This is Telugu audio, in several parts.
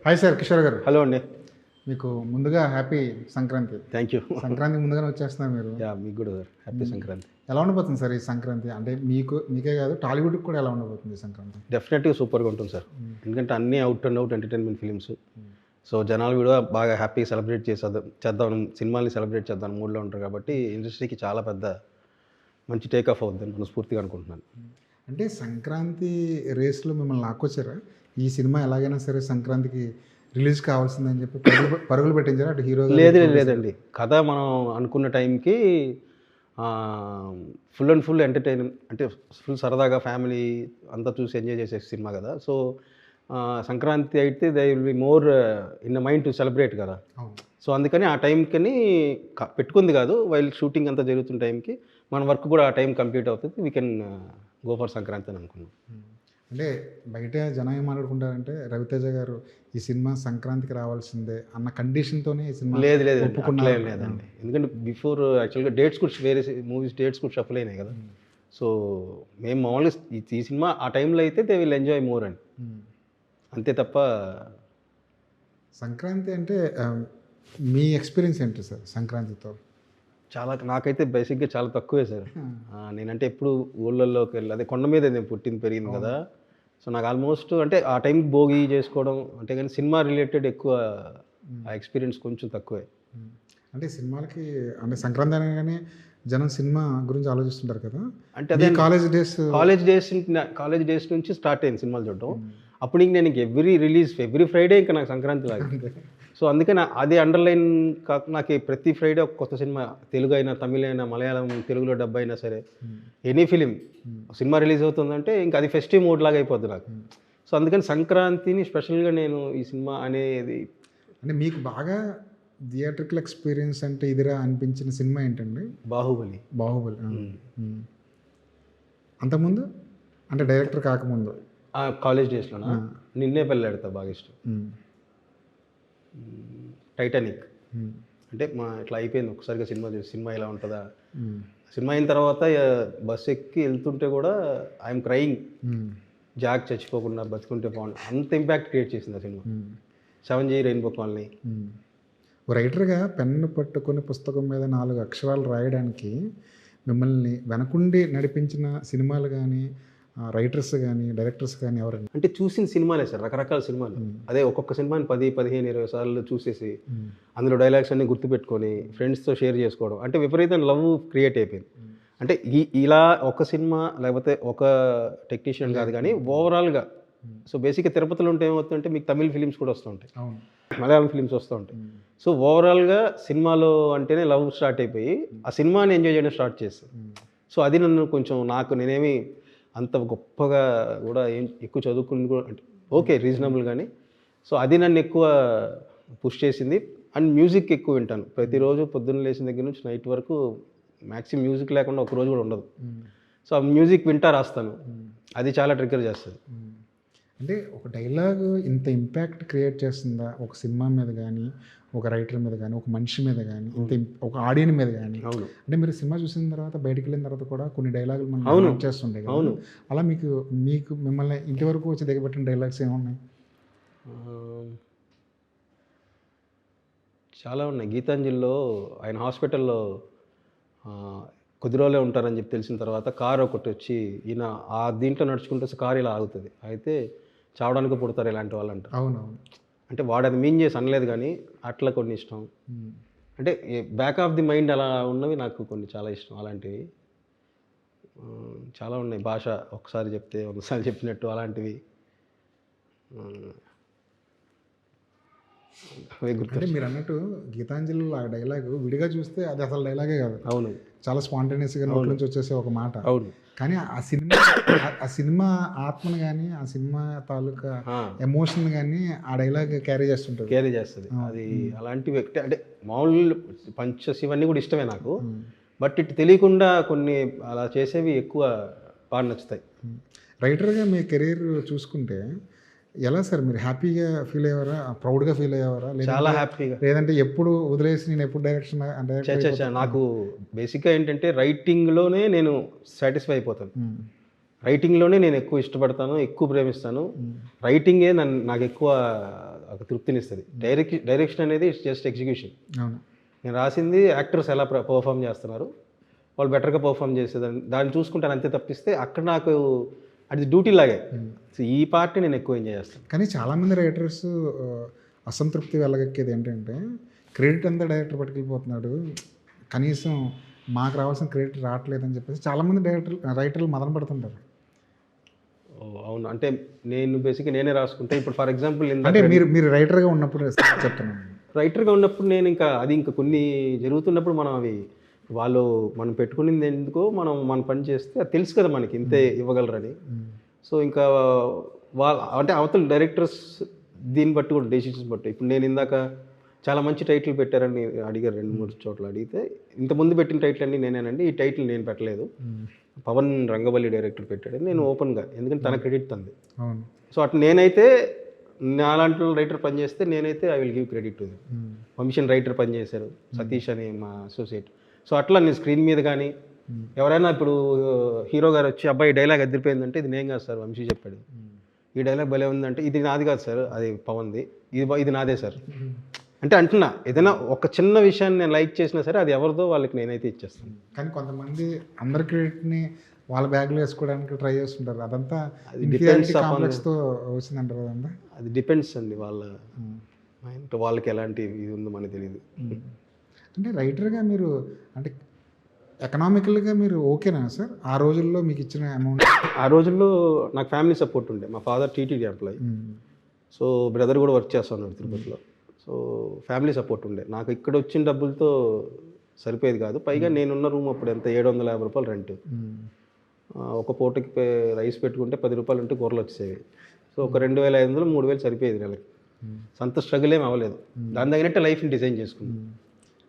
హాయ్ సార్, కిషోర్ గారు. హలో అండి. మీకు ముందుగా happy Sankranti. Thank you. Sankranti ముందుగానే వచ్చేస్తున్నారు మీరు. మీకు కూడా సార్ హ్యాపీ సంక్రాంతి. ఎలా ఉండబోతుంది సార్ ఈ సంక్రాంతి? అంటే మీకే కాదు, టాలీవుడ్కి కూడా ఎలా ఉండబోతుంది ఈ సంక్రాంతి? డెఫినెట్గా సూపర్గా ఉంటుంది సార్. ఎందుకంటే అన్నీ out and out entertainment films. So జనాలు కూడా బాగా హ్యాపీగా సెలబ్రేట్ చేద్దాం సినిమాల్ని సెలబ్రేట్ చేద్దాం మూడ్లో ఉంటారు కాబట్టి ఇండస్ట్రీకి చాలా పెద్ద మంచి టేక్ ఆఫ్ అవుతుందని మనస్ఫూర్తిగా అనుకుంటున్నాను. అంటే సంక్రాంతి రేస్లో మిమ్మల్ని లాక్కొచ్చారా? ఈ సినిమా ఎలాగైనా సరే సంక్రాంతికి రిలీజ్ కావాల్సిందని చెప్పి పరుగులు పెట్టించారా అటు హీరో? లేదండి. కథ మనం అనుకున్న టైంకి ఫుల్ అండ్ ఫుల్ ఎంటర్టైన్, అంటే ఫుల్ సరదాగా ఫ్యామిలీ అంతా చూసి ఎంజాయ్ చేసే సినిమా కదా. సో సంక్రాంతి అయితే they will be more in the mind to celebrate కదా. సో అందుకని ఆ టైంకని పెట్టుకుంది కాదు, వైల్ షూటింగ్ అంతా జరుగుతున్న టైంకి మన వర్క్ కూడా ఆ టైం కంప్లీట్ అవుతుంది. We can go for Sankranti అని అనుకున్నాం. అంటే బయట జనం ఏం మాట్లాడుకుంటారంటే రవితేజ గారు ఈ సినిమా సంక్రాంతికి రావాల్సిందే అన్న కండిషన్తోనే ఈ సినిమా లేదండి. ఎందుకంటే బిఫోర్ యాక్చువల్గా డేట్స్ కూడా వేరే మూవీస్ డేట్స్ కూడా షఫల్ అయినాయి కదా. సో మేము మామూలుగా ఈ సినిమా ఆ టైంలో అయితే దే విల్ ఎంజాయ్ మోర్ అండి, అంతే తప్ప. సంక్రాంతి అంటే మీ ఎక్స్పీరియన్స్ ఏంటి సార్ సంక్రాంతితో? నాకైతే బేసిక్గా చాలా తక్కువే సార్. నేనంటే ఎప్పుడు ఊళ్ళల్లోకి వెళ్ళి, అదే కొండ మీద నేను పుట్టింది పెరిగింది కదా. సో నాకు ఆల్మోస్ట్ అంటే ఆ టైం భోగి చేసుకోవడం అంటే, కానీ సినిమా రిలేటెడ్ ఎక్కువ ఆ ఎక్స్పీరియన్స్ కొంచెం తక్కువే. అంటే సినిమాలకి అంటే సంక్రాంతి అనగానే జనం సినిమా గురించి ఆలోచిస్తుంటారు కదా. అంటే అదే కాలేజ్ డేస్ నుంచి స్టార్ట్ అయింది సినిమాలు చూడటం. అప్పుడు ఇంక నేను ఎవ్రీ ఫ్రైడే ఇంకా నాకు సంక్రాంతి లాగా. సో అందుకని అది అండర్లైన్ నాకు ప్రతి ఫ్రైడే ఒక కొత్త సినిమా, తెలుగు అయినా తమిళ అయినా మలయాళం తెలుగులో డబ్బు అయినా సరే ఎనీ ఫిలిం సినిమా రిలీజ్ అవుతుందంటే ఇంకా అది ఫెస్టివ్ మూడ్ లాగా అయిపోద్ది నాకు. సో అందుకని సంక్రాంతిని స్పెషల్గా నేను ఈ సినిమా అనేది. అంటే మీకు బాగా థియేట్రికల్ ఎక్స్పీరియన్స్ అంటే ఇదిరా అనిపించిన సినిమా ఏంటండి? బాహుబలి. అంతకుముందు అంటే డైరెక్టర్ కాకముందు కాలేజ్ డేస్లోనా నిన్నే పెళ్ళాడతా బాగా ఇష్టం. టైటానిక్ అంటే ఇట్లా అయిపోయింది ఒకసారిగా సినిమా ఎలా ఉంటుందా. సినిమా అయిన తర్వాత బస్సు ఎక్కి వెళ్తుంటే కూడా ఐఎమ్ క్రయింగ్, జాక్ చచ్చిపోకుండా బతుకుంటే బాగుంది, అంత ఇంపాక్ట్ క్రియేట్ చేసింది ఆ సినిమా. 7G rainbow colony. రైటర్గా పెన్ను పట్టుకొని పుస్తకం మీద 4 అక్షరాలు రాయడానికి మిమ్మల్ని వెనకుండి నడిపించిన సినిమాలు కానీ రైటర్స్ కానీ డైరెక్టర్స్ కానీ ఎవరండి? అంటే చూసిన సినిమాలే సార్, రకరకాల సినిమాలు. అదే ఒక్కొక్క సినిమాని 10, 15, 20 సార్లు చూసేసి అందులో డైలాగ్స్ అన్ని గుర్తుపెట్టుకొని ఫ్రెండ్స్తో షేర్ చేసుకోవడం, అంటే విపరీతమైన లవ్ క్రియేట్ అయిపోయింది. అంటే ఇలా ఒక సినిమా లేకపోతే ఒక టెక్నీషియన్ కాదు కానీ ఓవరాల్గా. సో బేసిక్గా తిరుపతిలో ఉంటే ఏమవుతుందంటే మీకు తమిళ్ ఫిలిమ్స్ కూడా వస్తూ ఉంటాయి, మలయాళం ఫిలిమ్స్ వస్తూ ఉంటాయి. సో ఓవరాల్గా సినిమాలో అంటేనే లవ్ స్టార్ట్ అయిపోయి ఆ సినిమాని ఎంజాయ్ చేయడం స్టార్ట్ చేస్తాను. సో అది నన్ను కొంచెం, నేనేమి అంత గొప్పగా కూడా ఎక్కువ చదువుకుని కూడా అంటే ఓకే రీజనబుల్ కానీ. సో అది నన్ను ఎక్కువ పుష్ చేసింది. అండ్ మ్యూజిక్ ఎక్కువ వింటాను ప్రతిరోజు, పొద్దున్న లేచిన దగ్గర నుంచి నైట్ వరకు మ్యాక్సిమం మ్యూజిక్ లేకుండా ఒక రోజు కూడా ఉండదు. సో ఆ మ్యూజిక్ వింటా రాస్తాను, అది చాలా ట్రిగ్గర్ చేస్తుంది. అంటే ఒక డైలాగ్ ఇంత ఇంపాక్ట్ క్రియేట్ చేస్తుందా ఒక సినిమా మీద కానీ, ఒక రైటర్ మీద కానీ, ఒక మనిషి మీద కానీ, ఒక ఆడియన్స్ మీద కానీ? అంటే మీరు సినిమా చూసిన తర్వాత బయటకు వెళ్ళిన తర్వాత కూడా కొన్ని డైలాగులు మనం చేస్తుంటాయి కదా. అలా మీకు మిమ్మల్ని ఇంటి వరకు వచ్చి దిగబెట్టిన డైలాగ్స్ ఏమున్నాయి? చాలా ఉన్నాయి. గీతాంజలిలో ఆయన హాస్పిటల్లో కొద్ది రోజులే ఉంటారని చెప్పి తెలిసిన తర్వాత కారు ఒకటి వచ్చి ఈయన ఆ దీంట్లో నడుచుకుంటే కారు ఇలా ఆగుతుంది, అయితే చావడానికి పుడతారు ఇలాంటి వాళ్ళు అంటారు. అవునవును. అంటే వాడు అది మీన్ చేసి అనలేదు కానీ అట్లా కొన్ని ఇష్టం. అంటే బ్యాక్ ఆఫ్ ది మైండ్ అలా ఉన్నవి నాకు కొన్ని చాలా ఇష్టం. అలాంటివి చాలా ఉన్నాయి. భాష ఒకసారి చెప్తే ఒకసారి చెప్పినట్టు అలాంటివి. అంటే మీరు అన్నట్టు గీతాంజలి ఆ డైలాగ్ విడిగా చూస్తే అది అసలు డైలాగే కాదు. అవును, చాలా స్పాంటేనియస్గా నోట్ నుంచి వచ్చేసే ఒక మాట. అవును. కానీ ఆ సినిమా ఆత్మను కానీ, ఆ సినిమా తాలూకా ఎమోషన్ కానీ ఆ డైలాగ్ క్యారీ చేస్తుంది. అది అలాంటి వ్యక్తి అంటే మామూలు పంచశివన్నీ కూడా ఇష్టమే నాకు. బట్ ఇటు తెలియకుండా కొన్ని అలా చేసేవి ఎక్కువ బాగా నచ్చుతాయి. రైటర్గా మీ కెరీర్ చూసుకుంటే ఎలా సార్? మీరు హ్యాపీగా ఫీల్ అయ్యేవారా, ప్రౌడ్గా ఫీల్ అయ్యేవారా? చాలా హ్యాపీగా. లేదంటే ఎప్పుడు వదిలేసి నేను ఎప్పుడు డైరెక్షన్ అంటే? నాకు బేసిక్గా ఏంటంటే రైటింగ్లోనే నేను సాటిస్ఫై అయిపోతాను. రైటింగ్లోనే నేను ఎక్కువ ఇష్టపడతాను, ఎక్కువ ప్రేమిస్తాను. రైటింగే నాకు ఎక్కువ ఒక తృప్తినిస్తుంది. డైరెక్షన్ అనేది జస్ట్ ఎగ్జిక్యూషన్. అవును. నేను రాసింది యాక్టర్స్ ఎలా పర్ఫామ్ చేస్తున్నారు, వాళ్ళు బెటర్గా పర్ఫామ్ చేసేదాన్ని దాన్ని చూసుకుంటాను అంతే తప్పిస్తే అక్కడ నాకు అది డ్యూటీ లాగే. సో ఈ పార్ట్ని నేను ఎక్కువ ఎంజాయ్ చేస్తాను. కానీ చాలామంది రైటర్స్ అసంతృప్తి వెళ్ళగక్కేది ఏంటంటే క్రెడిట్ అంతా డైరెక్టర్ పట్టుకెళ్ళిపోతున్నాడు, కనీసం మాకు రావాల్సిన క్రెడిట్ రావట్లేదని చెప్పేసి చాలామంది రైటర్లు మదన పడుతుంటారు. అవును, అంటే నేను బేసిక్గా నేనే రాసుకుంటే ఇప్పుడు ఫర్ ఎగ్జాంపుల్ అంటే మీరు రైటర్గా ఉన్నప్పుడు చెప్తున్నాను. రైటర్గా ఉన్నప్పుడు నేను ఇంకా కొన్ని జరుగుతున్నప్పుడు మనం అవి మనం పెట్టుకునింది ఎందుకో మన పని చేస్తే అది తెలుసు కదా మనకి ఇంతే ఇవ్వగలరని. సో ఇంకా అంటే అవతల డైరెక్టర్స్ దీన్ని బట్టి కూడా డెసిషన్స్ బట్టి. ఇప్పుడు నేను ఇందాక చాలా మంచి టైటిల్ పెట్టారని అడిగారు 2-3 చోట్ల. అడిగితే ఇంతకుముందు పెట్టిన టైటిల్ అన్నీ నేనేనండి, ఈ టైటిల్ నేను పెట్టలేదు, పవన్ రంగవల్లి డైరెక్టర్ పెట్టాడని నేను ఓపెన్గా, ఎందుకంటే తన క్రెడిట్ తంది. సో అట్లా నేనైతే నాలాంటి రైటర్ పనిచేస్తే నేనైతే I will give credit to వంశీన్ రైటర్ పనిచేశారు, సతీష్ అని మా అసోసియేట్. సో అట్లా నేను స్క్రీన్ మీద కానీ ఎవరైనా ఇప్పుడు హీరో గారు వచ్చి అబ్బాయి డైలాగ్ అదిరిపోయిందంటే ఇది నేను కాదు సార్ వంశీ చెప్పాడు, ఈ డైలాగ్ భలే ఉందంటే ఇది నాది కాదు సార్ అది పవన్ది, ఇది నాదే సార్ అంటే అంటున్నా. ఏదైనా ఒక చిన్న విషయాన్ని నేను లైక్ చేసినా సరే అది ఎవరిదో వాళ్ళకి నేనైతే ఇచ్చేస్తాను. కానీ కొంతమంది అందరి క్రెడిట్ని వాళ్ళ బ్యాగ్లో వేసుకోవడానికి ట్రై చేస్తుంటారు, అదంతా కాంప్లెక్స్తో వచ్చిందంటారు కదంతా. అది డిపెండ్స్ అండి వాళ్ళకి ఎలాంటి ఇది ఉందో మనకు తెలియదు. అంటే రైటర్గా మీరు అంటే ఎకనామికల్గా మీరు ఓకేనా సార్ ఆ రోజుల్లో మీకు ఇచ్చిన అమౌంట్? ఆ రోజుల్లో నాకు ఫ్యామిలీ సపోర్ట్ ఉండే, మా father TTD employee, so brother కూడా వర్క్ చేస్తున్నాడు తిరుపతిలో. సో ఫ్యామిలీ సపోర్ట్ ఉండే, నాకు ఇక్కడ వచ్చిన డబ్బులతో సరిపోయేది కాదు. పైగా నేనున్న రూమ్ అప్పుడు ఎంత 750 రూపాయలు రెంట్, ఒక పూటకి రైస్ పెట్టుకుంటే 10 రూపాయలు ఉంటే కూరలు వచ్చేవి. సో ఒక 2500 3000 సరిపోయేది నెలకి. సంత స్ట్రగుల్ ఏమి అవ్వలేదు, దాని తగినట్టు లైఫ్ని డిజైన్ చేసుకున్నాను.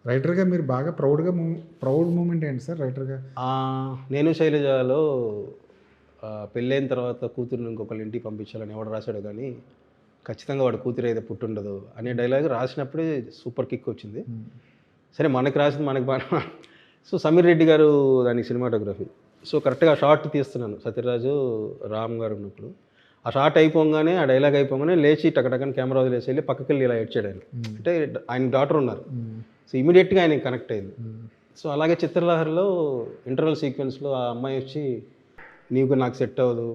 రైటర్గా మీరు బాగా ప్రౌడ్ మూమెంట్ ఏంటి సార్ రైటర్గా? నేను శైలజలో పెళ్ళైన తర్వాత కూతురుని ఇంకొకళ్ళ ఇంటికి పంపించాలని ఎవడు రాశాడు కానీ ఖచ్చితంగా వాడు కూతురు అయితే పుట్టుండదు అనే డైలాగ్ రాసినప్పుడే సూపర్ కిక్ వచ్చింది. సరే మనకి రాసింది మనకి బాగా. సో సమీర్ రెడ్డి గారు దానికి సినిమాటోగ్రఫీ. సో కరెక్ట్గా ఆ షార్ట్ తీస్తున్నాను సత్యరాజు రామ్ గారు ఉన్నప్పుడు. ఆ షార్ట్ అయిపోగానే ఆ డైలాగ్ అయిపోగానే లేచి టకటకని కెమెరా వదిలేసి వెళ్ళి పక్కకి వెళ్ళి ఇలా ఏడ్చాడు ఆయన. అంటే ఆయన డాటర్ ఉన్నారు. సో ఇమీడియట్గా ఆయనకి కనెక్ట్ అయింది. సో అలాగే చిత్రలహరిలో ఇంటర్వల్ సీక్వెన్స్లో ఆ అమ్మాయి వచ్చి నీకు నాకు సెట్ అవ్వదు,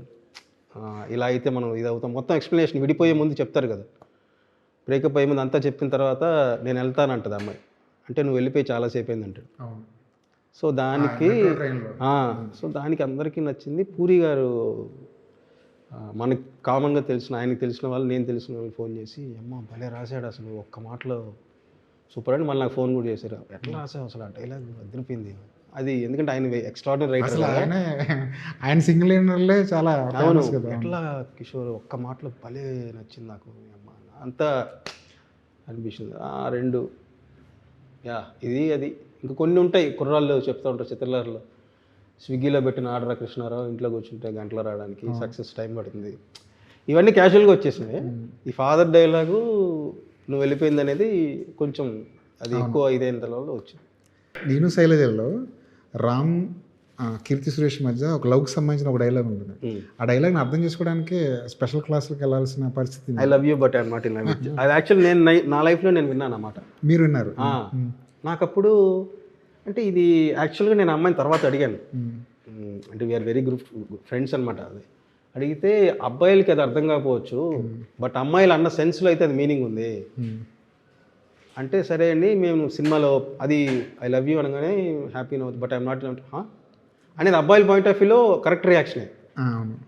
ఇలా అయితే మనం ఇది అవుతాం మొత్తం ఎక్స్ప్లెనేషన్ విడిపోయే ముందు చెప్తారు కదా, బ్రేకప్ అయ్యే ముందు అంతా చెప్పిన తర్వాత నేను వెళ్తానంటది అమ్మాయి. అంటే నువ్వు వెళ్ళిపోయి చాలాసేపు అయింది అంటాడు. సో దానికి అందరికీ నచ్చింది. పూరి గారు మనకి కామన్గా తెలిసిన ఆయనకి తెలిసిన వాళ్ళు నేను తెలిసిన వాళ్ళు ఫోన్ చేసి అమ్మ భలే రాశాడు అసలు ఒక్క మాటలో సూపర్ అని మళ్ళీ నాకు ఫోన్ కూడా చేశారు. ఎట్లా రాసావు అసలు ఆ డైలాగ్ అదిరిపోయింది అది, ఎందుకంటే ఆయన ఎక్స్ట్రాడినరీ రైటర్, ఆయన సింగిల్ లైనర్లే చాలా ఎట్లా కిషోర్ ఒక్క మాటలో భలే నచ్చింది నాకు అమ్మ అంతా అనిపిస్తుంది. రెండు ఇది అది ఇంకా కొన్ని ఉంటాయి కుర్రాళ్ళు చెప్తూ ఉంటారు చిత్రలహరిలో స్విగ్గీలో పెట్టిన ఆర్డర్ కృష్ణారావు ఇంట్లో కూర్చుంటే గంటలో రావడానికి సక్సెస్ టైం పడుతుంది, ఇవన్నీ క్యాజువల్గా వచ్చేసినాయి. ఈ ఫాదర్ డైలాగు నువ్వు వెళ్ళిపోయింది అనేది కొంచెం అది ఎక్కువ ఇదైన తర్వాత వచ్చింది. నేను శైలజలో రామ్ కీర్తి సురేష్ మధ్య ఒక లవ్కి సంబంధించిన ఒక డైలాగ్ ఉంటుంది. ఆ డైలాగ్ని అర్థం చేసుకోవడానికి స్పెషల్ క్లాసులకు వెళ్ళాల్సిన పరిస్థితి. I love you but I'm not in love with you. అది యాక్చువల్లీ నేను నా లైఫ్లో నేను విన్నాను అన్నమాట. మీరు విన్నారు? నాకు అప్పుడు అంటే ఇది యాక్చువల్గా నేను అమ్మాయిని తర్వాత అడిగాను, అంటే వీఆర్ వెరీ గుడ్ ఫ్రెండ్స్ అనమాట. అది అడిగితే అబ్బాయిలకి అది అర్థం కాకపోవచ్చు బట్ అమ్మాయిలు అన్న సెన్స్లో అయితే అది మీనింగ్ ఉంది అంటే సరే అండి మేము సినిమాలో అది ఐ లవ్ యూ అనగానే happy no but I'm not అనేది అబ్బాయిల పాయింట్ ఆఫ్ వ్యూలో కరెక్ట్ రియాక్షనే,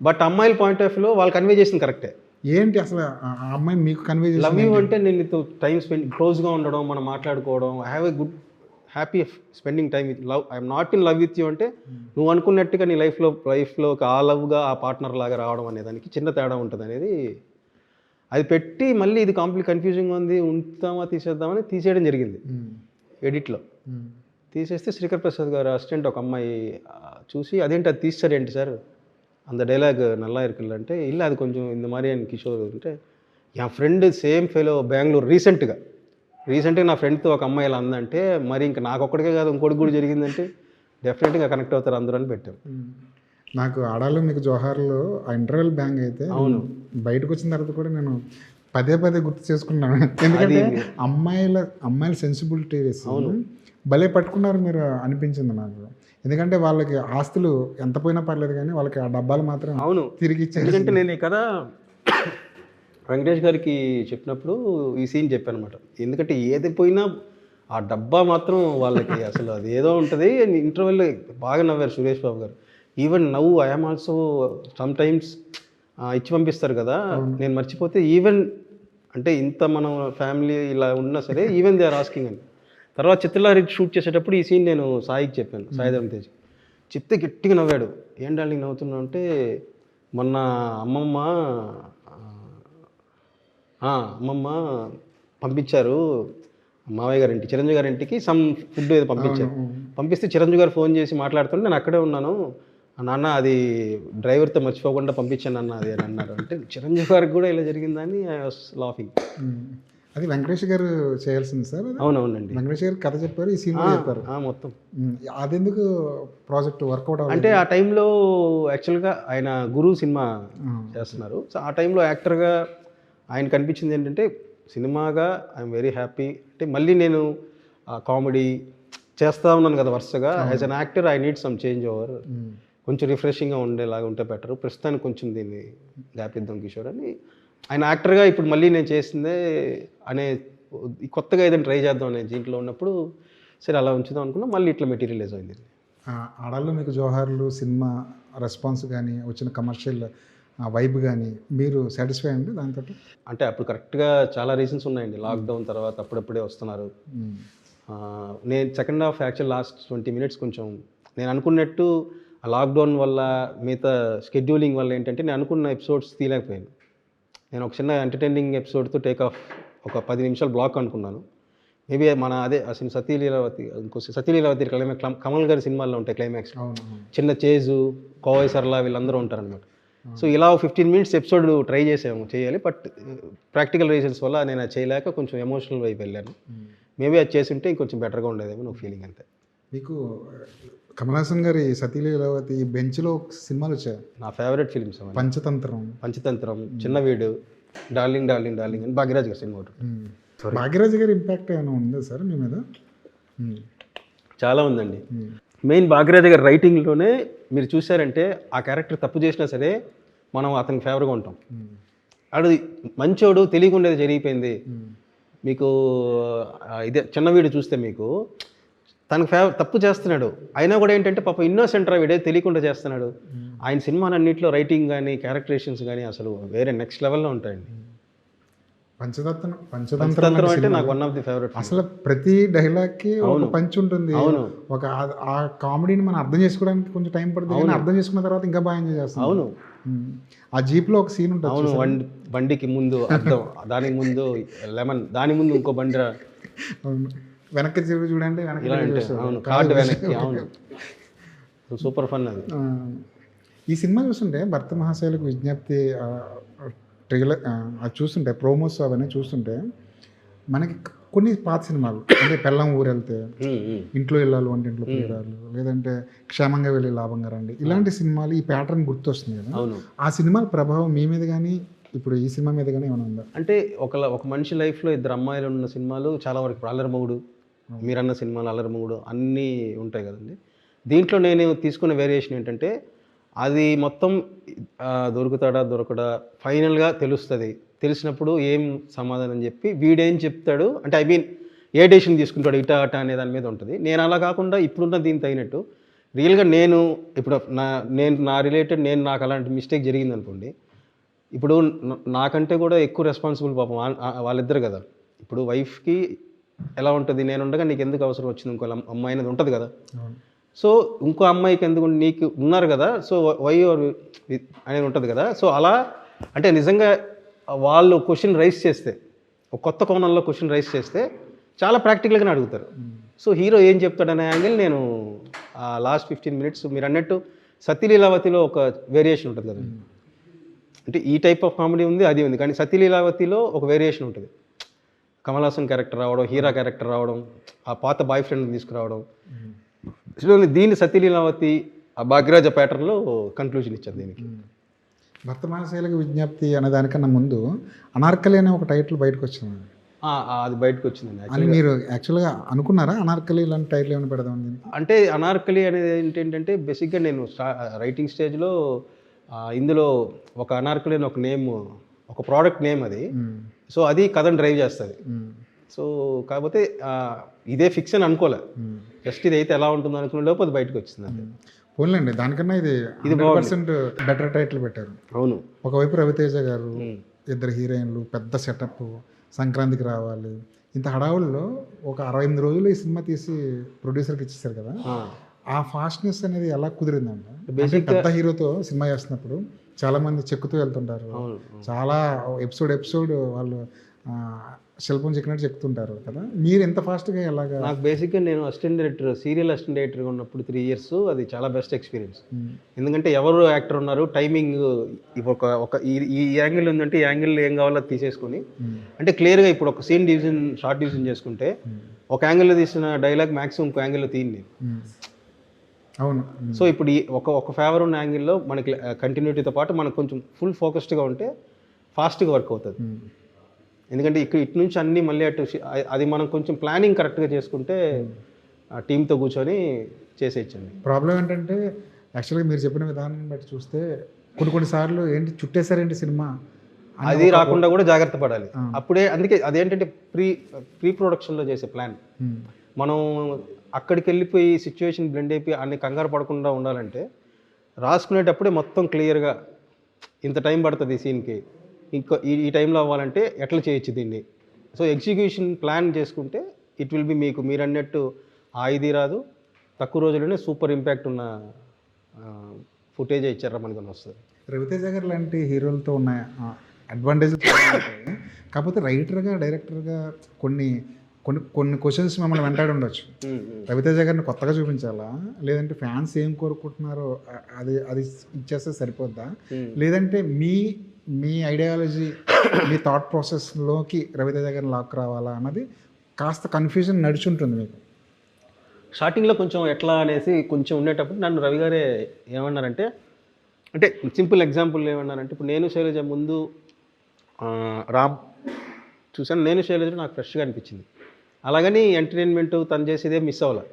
బట్ అమ్మాయిల పాయింట్ ఆఫ్ వ్యూలో వాళ్ళు కన్వే చేసింది కరెక్టే. ఏంటి అసలు ఆ అమ్మాయి మీకు కన్వే చేసింది? లవ్ యూ అంటే నేను నీతో టైం స్పెండ్ క్లోజ్గా ఉండడం, మనం మాట్లాడుకోవడం, I have a good happy spending time with love, I'm not in love with you అంటే నువ్వు అనుకున్నట్టుగా నీ లైఫ్లో ఆ లవ్గా ఆ పార్ట్నర్ లాగా రావడం అనేదానికి చిన్న తేడా ఉంటుంది అనేది. అది పెట్టి మళ్ళీ ఇది కన్ఫ్యూజింగ్గా ఉంది ఉంటామా తీసేద్దామని తీసేయడం జరిగింది ఎడిట్లో. తీసేస్తే శ్రీకర్ ప్రసాద్ గారు అసిస్టెంట్ ఒక అమ్మాయి చూసి అదేంటి అది తీస్తారేంటి సార్ அந்த డైలాగ్ நல்லா இருக்குல்ல అంటే இல்லை అది కొంచెం இந்த மாதிரி అని కిషోర్ అంటే నా ఫ్రెండ్ సేమ్ ఫెలో బెంగళూరు రీసెంట్గా నా ఫ్రెండ్తో ఒక అమ్మాయి ఇలా అందంటే మరి ఇంకా నాకు ఒక్కడికే కాదు ఇంకోటి కూడా జరిగిందంటే డెఫినెట్గా కనెక్ట్ అవుతారు అందరూ అని పెట్టాం. నాకు ఆడాలో మీకు జోహార్లో ఆ ఇంటర్వెల్ బ్యాంగ్ అయితే అవును బయటకు వచ్చిన తర్వాత కూడా నేను పదే పదే గుర్తు చేసుకున్నాను, ఎందుకంటే అమ్మాయిల సెన్సిబిలిటీస్ భలే పట్టుకున్నారు మీరు అనిపించింది నాకు. ఎందుకంటే వాళ్ళకి ఆస్తులు ఎంత పోయినా పర్లేదు కానీ వాళ్ళకి ఆ డబ్బాలు మాత్రం అవును తిరిగి ఇచ్చారు. ఎందుకంటే నేను ఈ కథ వెంకటేష్ గారికి చెప్పినప్పుడు ఈ సీన్ చెప్పాను అనమాట. ఎందుకంటే ఏది పోయినా ఆ డబ్బా మాత్రం వాళ్ళకి అసలు అది ఏదో ఉంటుంది. ఇంటర్వెల్ బాగా నవ్వారు సురేష్ బాబు గారు. ఈవెన్ నవ్వు ఐఎమ్ ఆల్సో సమ్ టైమ్స్ ఇచ్చి పంపిస్తారు కదా, నేను మర్చిపోతే ఈవెన్ అంటే ఇంత మనం ఫ్యామిలీ ఇలా ఉన్నా సరే ఈవెన్ దే ఆర్ ఆస్కింగ్ అని. తర్వాత చిత్రలహరి షూట్ చేసేటప్పుడు ఈ సీన్ నేను సాయికి చెప్పాను, సాయిధరం తేజ్. చెప్తే గట్టిగా నవ్వాడు. ఏం డార్లింగ్ నవ్వుతున్నావు అంటే, మొన్న అమ్మమ్మ పంపించారు మావయ్య గారింటి, చిరంజీవి గారింటికి సమ్ ఫుడ్ ఏదో పంపించారు. పంపిస్తే చిరంజీవి గారు ఫోన్ చేసి మాట్లాడుతుంటే నేను అక్కడే ఉన్నాను, నాన్న అది డ్రైవర్తో మర్చిపోకుండా పంపించాను అన్న అది అని అన్నారు. అంటే చిరంజీవి గారికి కూడా ఇలా జరిగిందని ఐ వాస్ లాఫింగ్. అది వెంకటేష్ గారు చేయాల్సింది సార్. అవునవునండి, వెంకటేష్ గారు కథ చెప్పారు, ఈ సినిమా చెప్పారు మొత్తం. అదెందుకు ప్రాజెక్ట్ వర్కౌట్ అంటే ఆ టైంలో యాక్చువల్గా ఆయన గురు సినిమా చేస్తున్నారు. సో ఆ టైంలో యాక్టర్గా ఆయన కనిపించింది ఏంటంటే, సినిమాగా ఐఎమ్ వెరీ హ్యాపీ. అంటే మళ్ళీ నేను కామెడీ చేస్తూ ఉన్నాను కదా వరుసగా. As an actor I need some change over, కొంచెం రిఫ్రెషింగ్గా ఉండేలాగా ఉంటే బెటర్, ప్రస్తుతానికి కొంచెం దీన్ని గ్యాప్ ఇద్దాం కిషోర్ అని. ఆయన యాక్టర్గా ఇప్పుడు మళ్ళీ నేను చేసిందే అనే కొత్తగా ఏదైనా ట్రై చేద్దాం అనే దీంట్లో ఉన్నప్పుడు సరే అలా ఉంచుదాం అనుకున్నా. మళ్ళీ ఇట్లా మెటీరియలైజ్ అయింది. ఆడాళ్ళు మీకు జోహార్లు సినిమా రెస్పాన్స్ కానీ వచ్చిన కమర్షియల్ వైబ్ కానీ మీరు సాటిస్ఫై అండి దాంతో? అంటే అప్పుడు కరెక్ట్గా చాలా రీజన్స్ ఉన్నాయండి. లాక్డౌన్ తర్వాత అప్పుడప్పుడే వస్తున్నారు. నేను second half actual last 20 minutes కొంచెం నేను అనుకున్నట్టు ఆ లాక్డౌన్ వల్ల మిగతా షెడ్యూలింగ్ వల్ల ఏంటంటే నేను అనుకున్న ఎపిసోడ్స్ తీయలేకపోయాను. నేను ఒక చిన్న ఎంటర్టైనింగ్ ఎపిసోడ్తో టేక్ ఆఫ్ ఒక 10 నిమిషాలు బ్లాక్ అనుకున్నాను. మేబీ మన అదే అసలు సతీలీలావతి, ఇంకో సతీలీలావతి కమల్ గారి సినిమాల్లో ఉంటాయి క్లైమాక్స్, చిన్న చేజు, కోవై సర్లా వీళ్ళందరూ ఉంటారనమాట. సో ఇలా 15 minutes ఎపిసోడ్ ట్రై చేయాలి, బట్ ప్రాక్టికల్ రీజన్స్ వల్ల నేను అది చేయలేక కొంచెం ఎమోషనల్ వైపు వెళ్ళాను. మేబీ అది చేసి ఉంటే ఇంకొంచెం బెటర్గా ఉండేదేమో నాకు ఫీలింగ్ అంతే. మీకు కమల్ హాసన్ గారి సతీలీలావతి, బెంచ్లో సినిమాలు వచ్చాయి నా ఫేవరెట్ ఫిలిమ్స్. పంచతంత్రం, చిన్న వీడు, డార్లింగ్ డార్లింగ్ డార్లింగ్ అని భాగ్యరాజ్ గారి సినిమా ఒకటి. భాగ్యరాజ్ గారి ఇంపాక్ట్ ఏమైనా ఉందా సార్ మీ మీద? చాలా ఉందండి. మెయిన్ భాగ్యరాజ్ గారి రైటింగ్లోనే మీరు చూసారంటే ఆ క్యారెక్టర్ తప్పు చేసినా సరే మనం అతనికి ఫేవర్గా ఉంటాం. అది మంచోడు, తెలియకుండేది జరిగిపోయింది. మీకు ఇదే చిన్న వీడు చూస్తే మీకు తనకు తప్పు చేస్తున్నాడు అయినా కూడా ఏంటంటే పాప ఇన్నోసెంట్ రా వీడే, తెలియకుండా చేస్తున్నాడు. ఆయన సినిమాలన్నింటిలో రైటింగ్ కానీ క్యారెక్టరేషన్స్ కానీ అసలు వేరే నెక్స్ట్ లెవెల్లో ఉంటాయండి. పంచతంత్రం అంటే నాకు వన్ ఆఫ్ ది ఫేవరెట్. అసలు ప్రతి డైలాగ్కి ఒక పంచ్ ఉంటుంది. ఒక ఆ కామెడీని మనం అర్థం చేసుకోవడానికి కొంచెం టైం పడుతుంది, కానీ అర్థం చేసుకున్న తర్వాత ఇంకా బాగా ఎంజాయ్ చేస్తాం. అవును, ఆ జీప్లో ఒక సీన్ ఉంటుంది. అవును, బండికి ముందు అర్థం, దానికి ముందు లెమన్, దాని ముందు ఇంకో బండి. అవును, వెనక్కి చూడండి, అవును, కార్డు వెనక్కి. అవును, సూపర్ ఫన్ అది. ఈ సినిమా చూస్తుంటే భర్త మహాశైలకు విజ్ఞప్తి ట్రైలర్ అది చూస్తుంటే, ప్రోమోస్ అవన్నీ చూస్తుంటే మనకి కొన్ని పాత సినిమాలు అంటే పెళ్ళం ఊరు వెళ్తే, ఇంట్లో వెళ్ళాలి అంటే ఇంట్లో పిల్లలు, లేదంటే క్షేమంగా వెళ్ళి లాభంగా రండి, ఇలాంటి సినిమాలు ఈ ప్యాటర్న్ గుర్తొస్తుంది కదా. ఆ సినిమాల ప్రభావం మీ మీద కానీ ఇప్పుడు ఈ సినిమా మీద కానీ ఏమైనా ఉందా? అంటే ఒక మనిషి లైఫ్లో ఇద్దరు అమ్మాయిలు ఉన్న సినిమాలు చాలా వరకు, అల్లరిమొగుడు, మీరన్న సినిమాలు అల్లరిమొగుడు అన్నీ ఉంటాయి కదండి. దీంట్లో నేను తీసుకున్న వేరియేషన్ ఏంటంటే, అది మొత్తం దొరుకుతాడా దొరకడా ఫైనల్గా తెలుస్తుంది. తెలిసినప్పుడు ఏం సమాధానం చెప్పి వీడేం చెప్తాడు అంటే, ఐ మీన్ ఏ డెసిషన్ తీసుకుంటాడు ఇటా అటా అనే దాని మీద ఉంటుంది. నేను అలా కాకుండా ఇప్పుడున్న దీనికి తగినట్టు రియల్గా నేను ఇప్పుడు నా రిలేటెడ్ నాకు అలాంటి మిస్టేక్ జరిగింది అనుకోండి, ఇప్పుడు నాకంటే కూడా ఎక్కువ రెస్పాన్సిబుల్ పాపం వాళ్ళిద్దరు కదా. ఇప్పుడు వైఫ్కి ఎలా ఉంటుంది, నేను ఉండగా నీకు ఎందుకు అవసరం వచ్చింది ఇంకో అమ్మాయి అనేది ఉంటుంది కదా. సో ఇంకో అమ్మాయికి ఎందుకు, నీకు ఉన్నారు కదా, సో వై అనేది ఉంటుంది కదా. సో అలా అంటే నిజంగా వాళ్ళు క్వశ్చన్ రైస్ చేస్తే, ఒక కొత్త కోణంలో క్వశ్చన్ రైస్ చేస్తే చాలా ప్రాక్టికల్గానే అడుగుతారు. సో హీరో ఏం చెప్తాడనే యాంగిల్ నేను లాస్ట్ 15 minutes మీరు అన్నట్టు సతీలీలావతిలో ఒక వేరియేషన్ ఉంటుంది కదా. అంటే ఈ టైప్ ఆఫ్ కామెడీ ఉంది, అది ఉంది, కానీ సతీలీలావతిలో ఒక వేరియేషన్ ఉంటుంది. కమల్ హాసన్ క్యారెక్టర్ రావడం, హీరా క్యారెక్టర్ రావడం, ఆ పాత బాయ్ ఫ్రెండ్ని తీసుకురావడం. దీన్ని సతీలీలావతి ఆ భాగ్యరాజ ప్యాటర్న్లో కన్క్లూజన్ ఇచ్చారు దీనికి. వర్తమానశైలికి విజ్ఞప్తి అనే దానికన్నా ముందు అనార్కలి అనే ఒక టైటిల్ బయటకు వచ్చింది. అది బయటకు వచ్చిందండి. అని మీరు యాక్చువల్గా అనుకున్నారా అనార్కలి ఇలాంటి టైటిల్ ఏమైనా పెడదామని? అంటే అనార్కలి అనేది ఏంటంటే బేసిక్గా నేను రైటింగ్ స్టేజ్లో ఇందులో ఒక అనార్కలి అని ఒక నేమ్, ఒక ప్రోడక్ట్ నేమ్ అది. సో అది కథను డ్రైవ్ చేస్తుంది. సో కాకపోతే ఇదే ఫిక్స్ అని అనుకోలే, జస్ట్ ఇది అయితే ఎలా ఉంటుందో అనుకునే లోపు అది బయటకు వచ్చింది అంతే. పోన్లేండి, దానికన్నా ఇది 100% బెటర్ టైటిల్ పెట్టారు. అవును. ఒకవైపు రవితేజ గారు, ఇద్దరు హీరోయిన్లు, పెద్ద సెటప్, సంక్రాంతికి రావాలి, ఇంత హడావుల్లో ఒక 68 రోజులు ఈ సినిమా తీసి ప్రొడ్యూసర్కి ఇచ్చేసారు కదా. ఆ ఫాస్ట్నెస్ అనేది ఎలా కుదిరిందండి? పెద్ద హీరోతో సినిమా చేస్తున్నప్పుడు చాలా మంది చెక్కుతూ వెళ్తుంటారు, చాలా ఎపిసోడ్ వాళ్ళు శిల్పం చెక్కినట్టు చెప్తుంటారు కదా. మీరు ఎంత ఫాస్ట్గా ఎలాగా? నాకు బేసిక్గా నేను అసిస్టెంట్ డైరెక్టర్, సీరియల్ అసిస్టెంట్ డైరెక్టర్గా ఉన్నప్పుడు 3 years అది చాలా బెస్ట్ ఎక్స్పీరియన్స్. ఎందుకంటే ఎవరు యాక్టర్ ఉన్నారు, టైమింగ్ ఒక ఈ యాంగిల్ ఉందంటే ఈ యాంగిల్ ఏం కావాలో తీసేసుకొని, అంటే క్లియర్గా ఇప్పుడు ఒక సీన్ డివిజన్, షార్ట్ డివిజన్ చేసుకుంటే ఒక యాంగిల్లో తీసిన డైలాగ్ మ్యాక్సిమం ఇంకో యాంగిల్లో తీయండి. అవును. సో ఇప్పుడు ఒక ఫేవర్ ఉన్న యాంగిల్లో మనకి కంటిన్యూటీతో పాటు మనకు కొంచెం ఫుల్ ఫోకస్డ్గా ఉంటే ఫాస్ట్గా వర్క్ అవుతుంది. ఎందుకంటే ఇటు నుంచి అన్నీ మళ్ళీ అటు అది మనం కొంచెం ప్లానింగ్ కరెక్ట్గా చేసుకుంటే టీంతో కూర్చొని చేసేయచ్చండి. ప్రాబ్లం ఏంటంటే యాక్చువల్గా మీరు చెప్పిన విధానం బట్టి చూస్తే కొన్నిసార్లు ఏంటి చుట్టేసారేంటి సినిమా అది రాకుండా కూడా జాగ్రత్త పడాలి. అప్పుడే అందుకే అదేంటంటే ప్రీ ప్రొడక్షన్లో చేసే ప్లాన్. మనం అక్కడికి వెళ్ళిపోయి సిచ్యువేషన్ బ్లెండ్ అయిపోయి అన్ని కంగారు పడకుండా ఉండాలంటే రాసుకునేటప్పుడే మొత్తం క్లియర్గా ఇంత టైం పడుతుంది ఈ సీన్కి, ఇంకో ఈ టైంలో అవ్వాలంటే ఎట్లా చేయొచ్చు దీన్ని. సో ఎగ్జిక్యూషన్ ప్లాన్ చేసుకుంటే ఇట్ విల్ బి మీరు అన్నట్టు ఇది రాదు, తక్కువ రోజుల్లోనే సూపర్ ఇంపాక్ట్ ఉన్న ఫుటేజ్ ఇచ్చారా మనకు వస్తుంది. రవితేజ గారు లాంటి హీరోలతో ఉన్న అడ్వాంటేజ్ కాకపోతే రైటర్గా, డైరెక్టర్గా కొన్ని క్వశ్చన్స్ మమ్మల్ని వెంటాడి ఉండొచ్చు. రవితేజ గారిని కొత్తగా చూపించాలా, లేదంటే ఫ్యాన్స్ ఏం కోరుకుంటున్నారో అది ఇచ్చేస్తే సరిపోద్దా, లేదంటే మీ ఐడియాలజీ, మీ థాట్ ప్రాసెస్లోకి రవితేజ గారిని లాక్ రావాలా అన్నది కాస్త కన్ఫ్యూజన్ నడిచి ఉంటుంది మీకు. స్టార్టింగ్లో కొంచెం ఎట్లా అనేసి కొంచెం ఉండేటప్పుడు నన్ను రవి గారే ఏమన్నారంటే, అంటే సింపుల్ ఎగ్జాంపుల్ ఏమన్నారంటే, ఇప్పుడు నేను శైలజ ముందు రామ్ చూసాను, నేను శైలజ నాకు ఫ్రెష్గా అనిపించింది. అలాగని ఎంటర్టైన్మెంట్ తను చేసేదే మిస్ అవ్వాలి.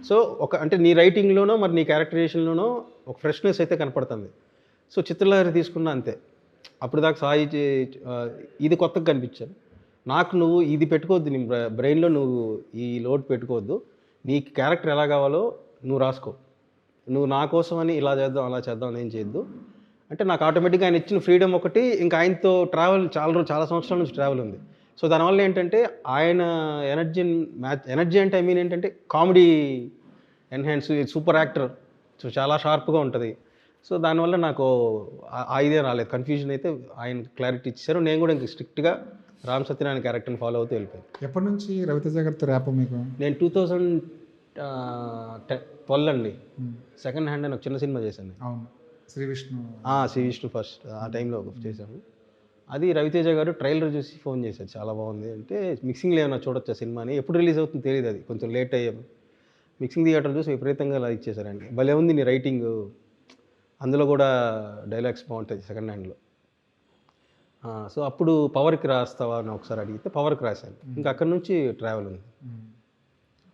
సో అంటే నీ రైటింగ్లోనో మరి నీ క్యారెక్టరైజేషన్లోనో ఒక ఫ్రెష్నెస్ అయితే కనపడుతుంది. సో చిత్రలహరి తీసుకున్నా అంతే, అప్పుడు దాకా సాయి ఇది కొత్తగా కనిపించాను నాకు. నువ్వు ఇది పెట్టుకోవద్దు, నీ బ్రెయిన్లో నువ్వు ఈ లోడ్ పెట్టుకోవద్దు, నీ క్యారెక్టర్ ఎలా కావాలో నువ్వు రాసుకో, నువ్వు నా కోసం అని ఇలా చేద్దాం అలా చేద్దాం అని ఏం చేయొద్దు అంటే నాకు ఆటోమేటిక్గా ఆయన ఇచ్చిన ఫ్రీడమ్ ఒకటి, ఇంకా ఆయనతో ట్రావెల్ చాలా సంవత్సరాల నుంచి ట్రావెల్ ఉంది. సో దానివల్ల ఏంటంటే ఆయన ఎనర్జీ అంటే ఏంటంటే comedy enhance, super actor, so చాలా షార్ప్గా ఉంటుంది. సో దానివల్ల నాకు ఇదే రాలేదు, కన్ఫ్యూజన్ అయితే ఆయన క్లారిటీ ఇచ్చారు. నేను కూడా ఇంక స్ట్రిక్ట్గా రామ్ సత్యనారాయణ క్యారెక్టర్ని ఫాలో అవుతూ వెళ్ళిపోయాను. ఎప్పటి నుంచి రవితేజ గారితో ర్యాప్ మీకు? నేను 2012 అండి సెకండ్ హ్యాండ్ అని ఒక చిన్న సినిమా చేశాను. అవును, శ్రీ విష్ణు ఫస్ట్ ఆ టైంలో చేశాను. అది రవితేజ గారు ట్రైలర్ చూసి ఫోన్ చేశారు, చాలా బాగుంది అంటే, మిక్సింగ్లో ఏమైనా చూడొచ్చా సినిమాని, ఎప్పుడు రిలీజ్ అవుతుందో తెలియదు, అది కొంచెం లేట్ అయ్యాము. మిక్సింగ్ థియేటర్ చూసి విపరీతంగా అలా ఇచ్చేసారండి, భలే ఉంది నీ రైటింగ్, అందులో కూడా డైలాగ్స్ బాగుంటాయి సెకండ్ హ్యాండ్లో. సో అప్పుడు పవర్కి రాస్తావా అని ఒకసారి అడిగితే పవర్కి రాశాను. ఇంకా అక్కడి నుంచి ట్రావెల్ ఉంది.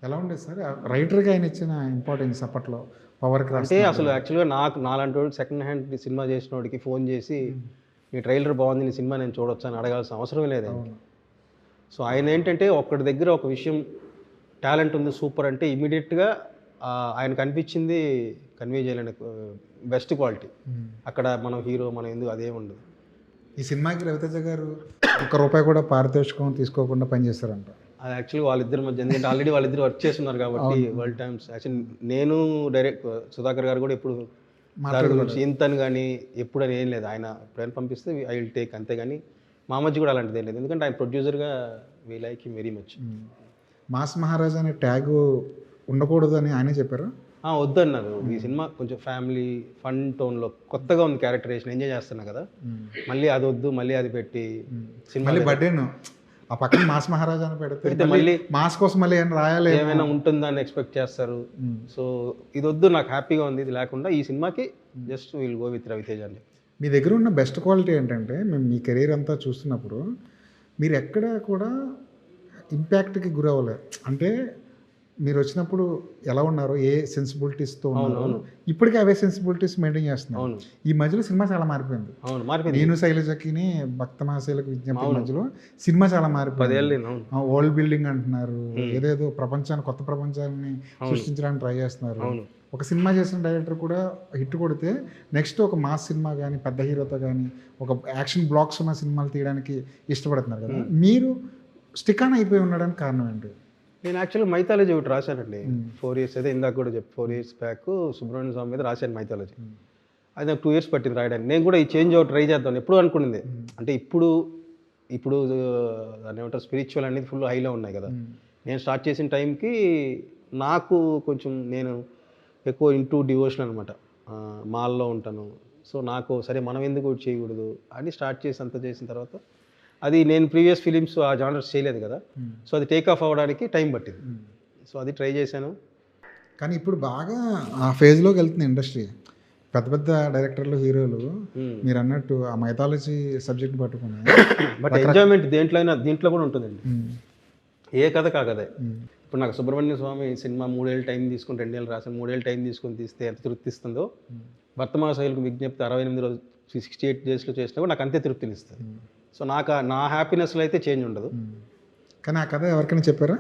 ఎలా ఉండేది సార్ రైటర్గా ఆయన ఇచ్చిన ఇంపార్టెన్స్ అప్పట్లో పవర్కి అంటే? అసలు యాక్చువల్గా నాలాంటి వాడికి సెకండ్ హ్యాండ్ సినిమా చేసిన వాడికి ఫోన్ చేసి నీ ట్రైలర్ బాగుంది, నీ సినిమా నేను చూడొచ్చు అని అడగాల్సిన అవసరమే లేదు. సో ఆయన ఏంటంటే ఒక్కడి దగ్గర ఒక విషయం టాలెంట్ ఉంది సూపర్ అంటే ఇమీడియట్గా ఆయనకు అనిపించింది కన్వే చేయాలని బెస్ట్ క్వాలిటీ. అక్కడ మనం హీరో మనం ఎందుకు అదే ఉండదు. ఈ సినిమాకి రవితేజ గారు ₹1 కూడా పారితోషికం తీసుకోకుండా పనిచేస్తారంట. అది యాక్చువల్గా వాళ్ళిద్దరి మధ్య, ఎందుకంటే ఆల్రెడీ వాళ్ళిద్దరు వర్క్ చేస్తున్నారు కాబట్టి వరల్డ్ టైమ్స్. యాక్చువల్లీ నేను డైరెక్ట్ సుధాకర్ గారు కూడా ఎప్పుడు దాని గురించి ఇంతని కానీ ఎప్పుడని ఏం లేదు, ఆయన ఎప్పుడైనా పంపిస్తే ఐ విల్ టేక్, అంతేగాని మా మధ్య కూడా అలాంటిది ఏం లేదు. ఎందుకంటే ఆయన ప్రొడ్యూసర్గా we like him very much. Mass Maharaj అనే ట్యాగ్ ఉండకూడదు అని ఆయనే చెప్పారు. వద్దన్నారు. ఈ సినిమా కొంచెం ఫ్యామిలీ ఫన్ టోన్లో కొత్తగా ఉంది, క్యారెక్టరైజేషన్ ఎంజాయ్ చేస్తున్నా కదా, మళ్ళీ అది వద్దు, మళ్ళీ అది పెట్టి సినిమా బర్త్డేను ఆ పక్కన మాస్ మహారాజ్ అని పెడితే మళ్ళీ మాస్ కోసం మళ్ళీ రాయాలి, ఏమైనా ఉంటుందని ఎక్స్పెక్ట్ చేస్తారు. సో ఇది వద్దు, నాకు హ్యాపీగా ఉంది ఇది లేకుండా, ఈ సినిమాకి just will go with Ravi Teja అని. మీ దగ్గర ఉన్న బెస్ట్ క్వాలిటీ ఏంటంటే మేము మీ కెరీర్ అంతా చూస్తున్నప్పుడు మీరు ఎక్కడ కూడా ఇంపాక్ట్కి గురవ్వలే. అంటే మీరు వచ్చినప్పుడు ఎలా ఉన్నారో, ఏ సెన్సిబిలిటీస్తో ఉన్నారో ఇప్పటికీ అవే సెన్సిబిలిటీస్ మెయింటైన్ చేస్తున్నారు. ఈ మధ్యలో సినిమా చాలా మారిపోయింది. నేను శైలజకిని భక్తమాశైలకు విజ్ఞప్తి మధ్యలో సినిమా చాలా మారిపోయింది. వరల్డ్ బిల్డింగ్ అంటున్నారు, ఏదేదో ప్రపంచాన్ని, కొత్త ప్రపంచాన్ని సృష్టించడానికి ట్రై చేస్తున్నారు. ఒక సినిమా చేసిన డైరెక్టర్ కూడా హిట్ కొడితే నెక్స్ట్ ఒక మాస్ సినిమా కానీ, పెద్ద హీరోతో కానీ, ఒక యాక్షన్ బ్లాక్స్ ఉన్న సినిమాలు తీయడానికి ఇష్టపడుతున్నారు కదా. మీరు స్టిక్ ఆన్ అయిపోయి ఉండడానికి కారణం ఏంటి? నేను యాక్చువల్గా మైథాలజీ ఒకటి రాశానండి 4 years అయితే, ఇందాక కూడా 4 years బ్యాక్ సుబ్రహ్మణ్య స్వామి మీద రాశాను మైథాలజీ. అది నాకు 2 years పట్టింది రాయడానికి. నేను కూడా ఈ చేంజ్ అవుట్ ట్రై చేద్దాం ఎప్పుడు అనుకునింది. అంటే ఇప్పుడు దాన్ని ఏమంటారు, స్పిరిచువల్ అనేది ఫుల్ హైలో ఉన్నాయి కదా. నేను స్టార్ట్ చేసిన టైంకి నాకు కొంచెం, నేను ఎక్కువ ఇంటూ డివోషన్ అనమాట, మాల్లో ఉంటాను. సో నాకు సరే మనం ఎందుకు చేయకూడదు అని స్టార్ట్ చేసి అంత చేసిన తర్వాత, అది నేను ప్రీవియస్ ఫిలిమ్స్ ఆ జానర్స్ చేయలేదు కదా, సో అది టేక్ ఆఫ్ అవ్వడానికి టైం పట్టింది. సో అది ట్రై చేశాను. కానీ ఇప్పుడు బాగా ఆ ఫేజ్లోకి వెళ్తుంది ఇండస్ట్రీ. పెద్ద పెద్ద డైరెక్టర్లు, హీరోలు మీరు అన్నట్టు ఆ మైథాలజీ సబ్జెక్ట్ పట్టుకుని బట్ ఎంజాయ్మెంట్ దీంట్లో కూడా ఉంటుందండి. ఏ కథ కాకదే. ఇప్పుడు నాకు సుబ్రహ్మణ్య స్వామి సినిమా 3 ఏళ్ళు టైం తీసుకుని, 2 ఏళ్ళు రాసాను, 3 ఏళ్ళు టైం తీసుకొని తీస్తే ఎంత తృప్తిస్తుందో, భర్తమాశైలకు విజ్ఞప్తి 68 రోజులు 68 daysలో చేసినా కూడా నాకు అంతే తృప్తినిస్తుంది. సో నాకు నా హ్యాపీనెస్లో అయితే చేంజ్ ఉండదు. కానీ ఆ కథ ఎవరికైనా చెప్పారా?